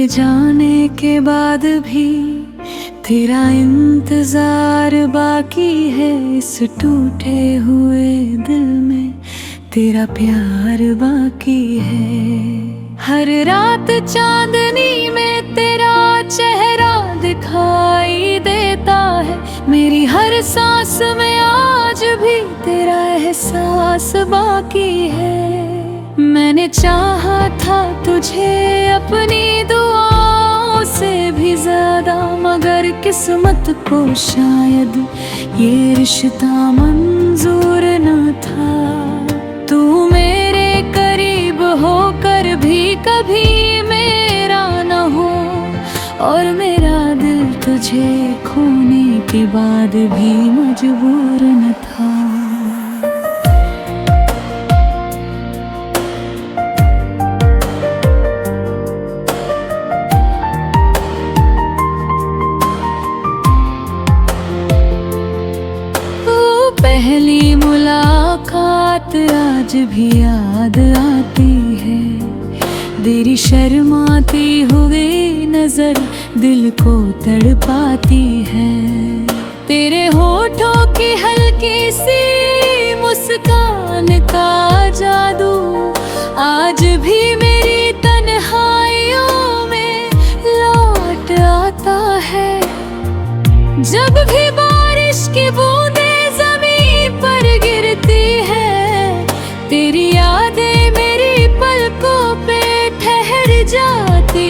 जाने के बाद भी तेरा इंतजार बाकी है। इस टूटे हुए दिल में तेरा प्यार बाकी है। हर रात चांदनी में तेरा चेहरा दिखाई देता है। मेरी हर सांस में आज भी तेरा एहसास बाकी है। मैंने चाहा था तुझे अपनी दुआओं से भी ज्यादा, मगर किस्मत को शायद ये रिश्ता मंजूर न था। तू मेरे करीब होकर भी कभी मेरा न हो, और मेरा दिल तुझे खोने के बाद भी मजबूर न था। पहली मुलाकात आज भी याद आती है। तेरी शर्माती हुई नजर दिल को तड़पाती है। तेरे होठों की हल्की सी मुस्कान का जादू आज भी मेरी तन्हाइयों में लौट आता है। जब भी बारिश की बूंदें पर गिरती है, तेरी यादें मेरी पलकों पे ठहर जाती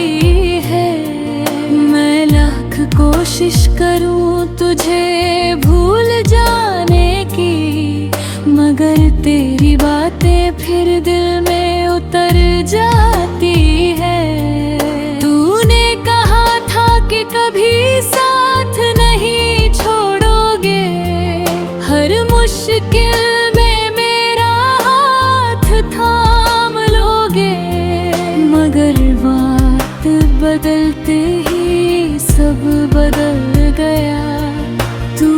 है। मैं लाख कोशिश करूं तुझे भूल जाने की, मगर तेरी बातें फिर दिल में उतर जाती है। तूने कहा था कि कभी साथ नहीं छोड़ोगे, हर मुश्किल में मेरा हाथ थाम लोगे, मगर बात बदलते ही सब बदल गया। तू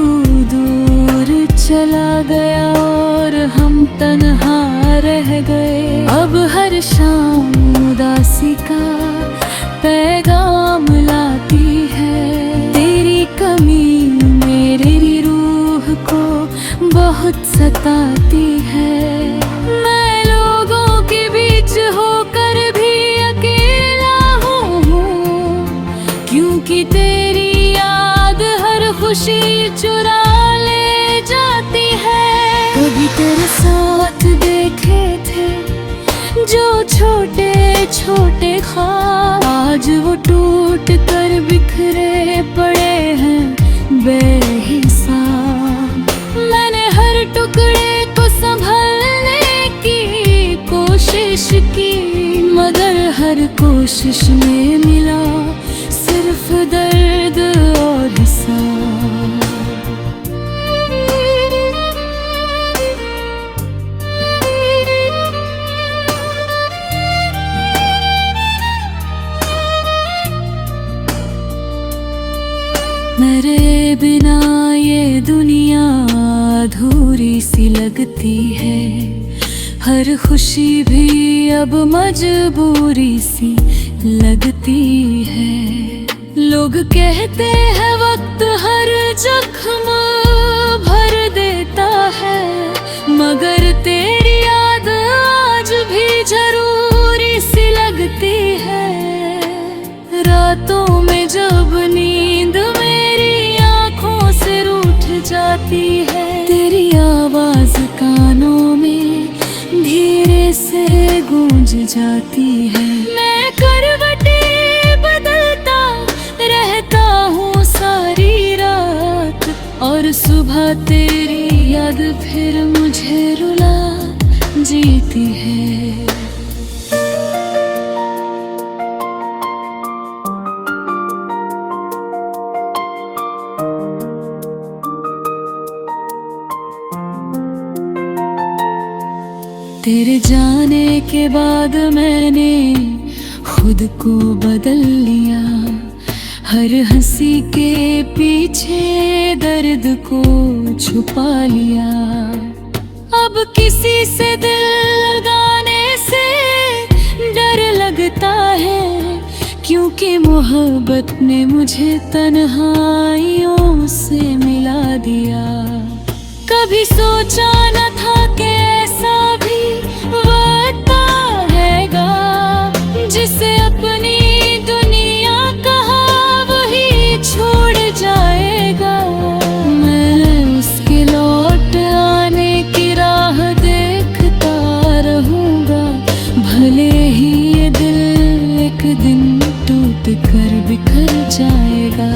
दूर चला गया और हम तन्हा रह गए। अब हर शाम उदासी का पैगाम लाती है। तेरी कमी मेरी रूह को बहुत सताती है। मैं लोगों के बीच होकर भी अकेला हूँ, क्योंकि तेरी याद हर खुशी चुरा ले जाती है। कभी तेरे साथ देखे थे जो छोटे छोटे ख्वाब, आज वो टूट कर बिखरे पड़े हैं बेहिसाब। मैंने हर टुकड़े को संभालने की कोशिश की, मगर हर कोशिश में मिला सिर्फ दर्द और हिसाब। मेरे बिना ये दुनिया अधूरी सी लगती है। हर खुशी भी अब मजबूरी सी लगती है। लोग कहते हैं वक्त हर जख्म भर देता है, मगर तेरी याद आज भी जरूरी सी लगती है। रातों में जब नींद मेरी आँखों से रूठ जाती है, तेरी आवाज कानों में धीरे से गूंज जाती है। मैं करवटें बदलता रहता हूँ सारी रात, और सुबह तेरी याद फिर मुझे रुला जीती है। तेरे जाने के बाद मैंने खुद को बदल लिया। हर हंसी के पीछे दर्द को छुपा लिया। अब किसी से दिल लगाने से डर लगता है, क्योंकि मोहब्बत ने मुझे तन्हाइयों से मिला दिया। कभी सोचा न था कि ऐसा भी वक्त आएगा, जिसे अपनी दुनिया कहा वही छोड़ जाएगा। मैं उसके लौट आने की राह देखता रहूंगा, भले ही ये दिल एक दिन टूट कर बिखर जाएगा।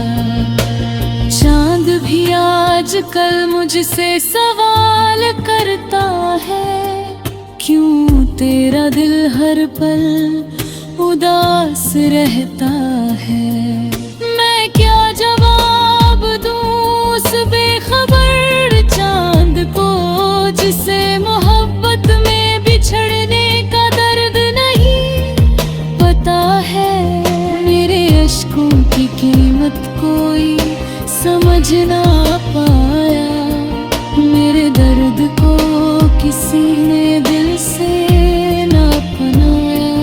चांद भी आजकल मुझसे सवाल करता है, क्यों तेरा दिल हर पल उदास रहता है। मैं क्या जवाब दूं उस बेखबर चांद को, जिसे मोहब्बत में बिछड़ने का दर्द नहीं पता है। मेरे अश्कों की कीमत कोई समझ ना पाया, मेरे दर्द को किसी ने दिल से ना अपनाया।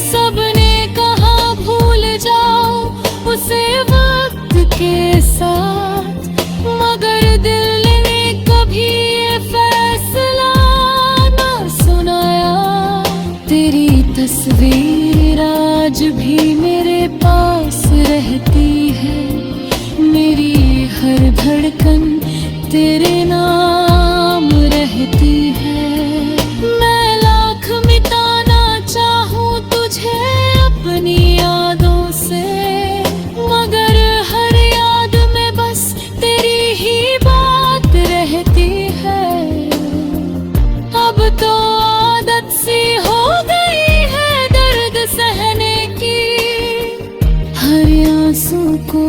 सबने कहा भूल जाओ उसे वक्त के साथ, मगर दिल ने कभी ये फैसला ना सुनाया। तेरी तस्वीर आज भी मेरे पास रहती है, मेरी हर धड़कन तेरे नाम रहती है। मैं लाख मिटाना चाहूं तुझे अपनी यादों से, मगर हर याद में बस तेरी ही बात रहती है। अब तो आदत सी हो गई है दर्द सहने की, हर आंसू को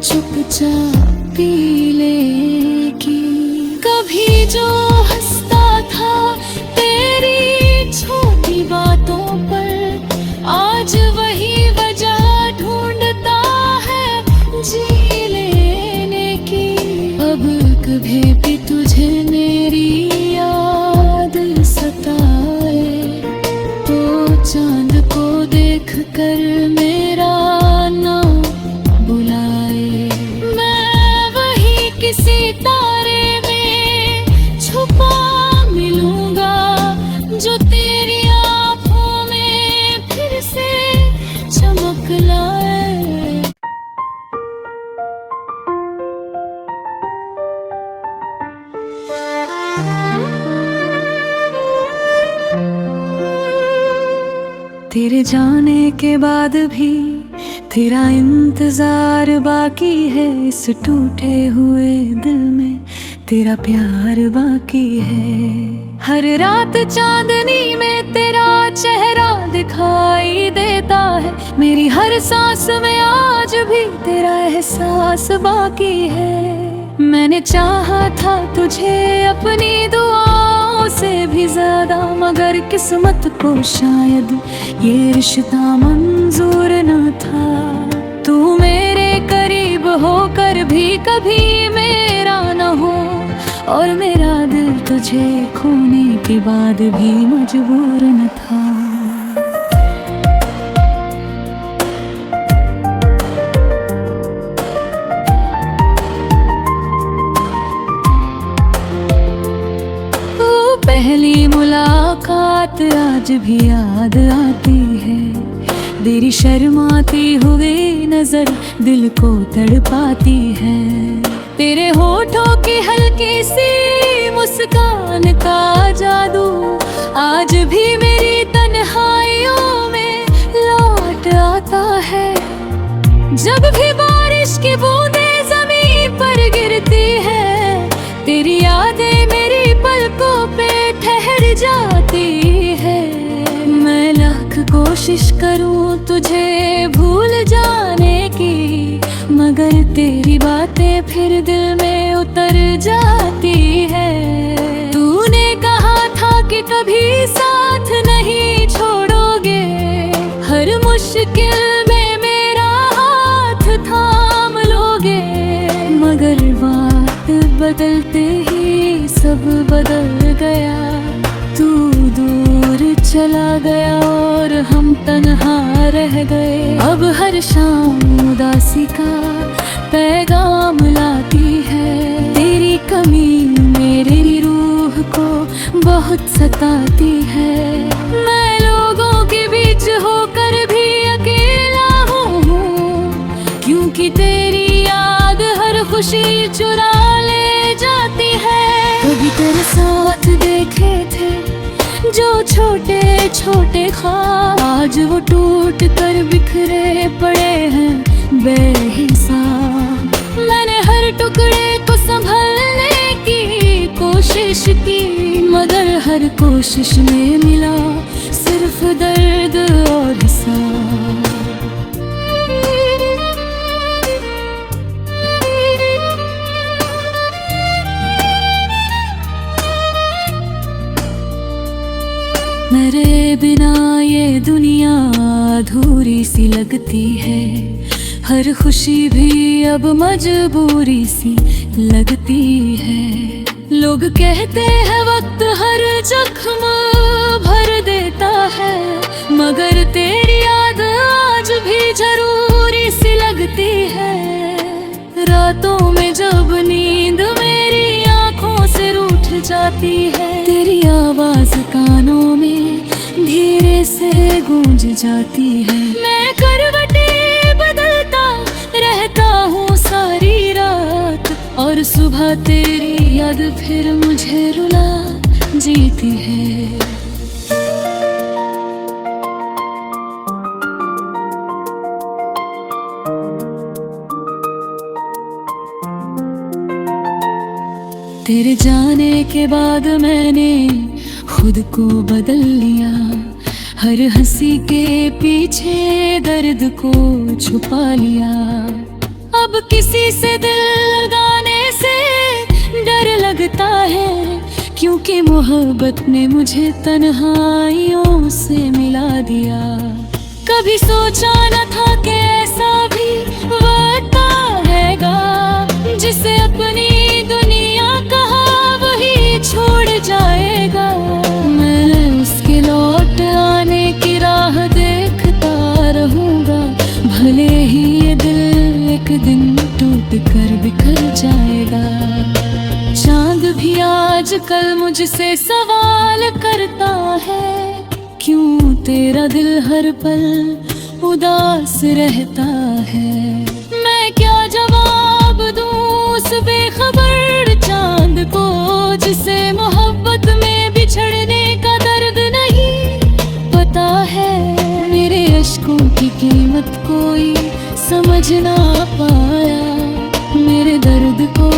चुपचाप पी लेगी। कभी जो हंसता था तेरी छोटी बातों पर, आज वही वजह ढूंढता है जी लेने की। अब कभी भी तुझे मेरी याद सताए, तो चांद को देख कर मेरा नाम बुलाए। मैं वही किसी तारे में छुपा मिलूंगा, जो तेरी आँखों में फिर से चमक लाए। तेरे जाने के बाद भी तेरा इंतजार बाकी है, इस टूटे हुए दिल में तेरा प्यार बाकी है। हर रात चांदनी में तेरा चेहरा दिखाई देता है, मेरी हर सांस में आज भी तेरा एहसास बाकी है। मैंने चाहा था तुझे अपनी दुआओं से भी ज्यादा, मगर किस्मत को शायद ये रिश्ता मंजूर न था। तू मेरे करीब होकर भी कभी मेरा न हो, और मेरा दिल तुझे खोने के बाद भी मजबूर न था। पहली मुलाकात आज भी याद आती है, तेरी शर्माती हुई नजर दिल को तड़पाती है। तेरे होठों की हल्की सी मुस्कान का जादू आज भी मेरी तन्हाइयों में लौट आता है। जब भी बारिश की बूंदें ज़मीन पर गिरती है, तेरी यादें मेरी पलकों पे ठहर जाती है। मैं लाख कोशिश करूं तुझे भूल जाने की, मगर तेरी बातें फिर दिल में उतर जाती है। तूने कहा था कि कभी साथ नहीं छोड़ोगे, हर मुश्किल में मेरा हाथ थाम लोगे, मगर बात बदलते ही सब बदल गया। तू दूर चला गया और हम तन्हा रह गए। अब हर शाम उदासी का पैगाम लाती है। तेरी कमी मेरी रूह को बहुत सताती है। मैं लोगों के बीच होकर भी अकेला हूँ, क्योंकि तेरी याद हर खुशी चुरा ले जाती है। कभी तेरे साथ देखे थे जो छोटे छोटे ख्वाब, आज वो टूट कर बिखरे पड़े हैं बेहिसाब। मैंने हर टुकड़े को संभलने की कोशिश की, मगर हर कोशिश में मिला सिर्फ दर्द और हिसाब। मेरे बिना ये दुनिया अधूरी सी लगती है। हर खुशी भी अब मजबूरी सी लगती है। लोग कहते हैं वक्त हर जख्म भर देता है, मगर तेरी याद आज भी जरूरी सी लगती है। रातों में जब नींद मेरी आंखों से रूठ जाती है, तेरी आवाज कानों में धीरे से गूंज जाती है। मैं करवटें बदलता रहता हूँ सारी रात, और सुबह तेरी याद फिर मुझे रुला जीती है। तेरे जाने के बाद मैंने खुद को बदल लिया। हर हंसी के पीछे दर्द को छुपा लिया। अब किसी से दिल लगाने से डर लगता है, क्योंकि मोहब्बत ने मुझे तन्हाइयों से मिला दिया। कभी सोचा न था कि ऐसा भी वक्त आएगा, जिसे अपनी दुनिया कहा वही छोड़ जाएगा। मैं उसके लौट आने की राह देखता रहूंगा, भले ही ये दिल एक दिन टूट कर बिखर जाएगा। चांद भी आजकल मुझसे सवाल करता है, क्यों तेरा दिल हर पल उदास रहता है। मैं क्या जवाब दूं उस बेखबर चांद को, जिसे मोहब्बत में बिछड़ने का दर्द नहीं पता है। मेरे अश्कों की कीमत कोई समझ ना पाया, मेरे दर्द को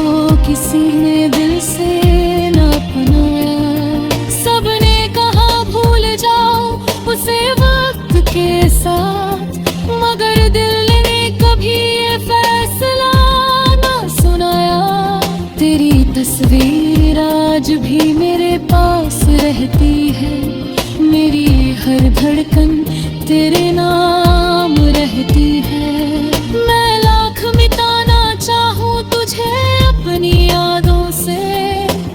किसी ने दिल से ना अपनाया। सबने कहा भूल जाओ उसे वक्त के साथ, मगर दिल ने कभी ये फैसला ना सुनाया। तेरी तस्वीर आज भी मेरे पास रहती है, मेरी हर धड़कन तेरे नाम रहती है। मैं लाख मिटाना चाहूँ तुझे अपनी यादों से,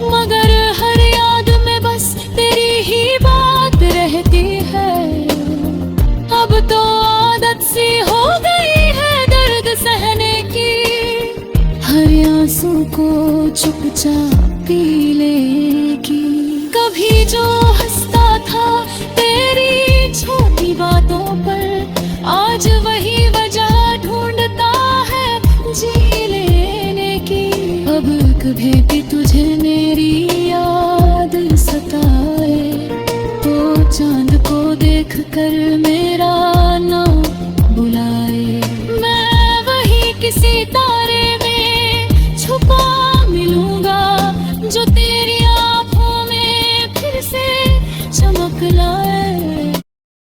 मगर हर याद में बस तेरी ही बात रहती है। अब तो आदत सी हो गई है दर्द सहने की, हर आंसू को चुपचाप पी लेगी। कभी जो हंसता था तेरी छोटी बातों पर, आज वही वजह ढूंढता है जी लेने की। अब कभी भी तुझे मेरी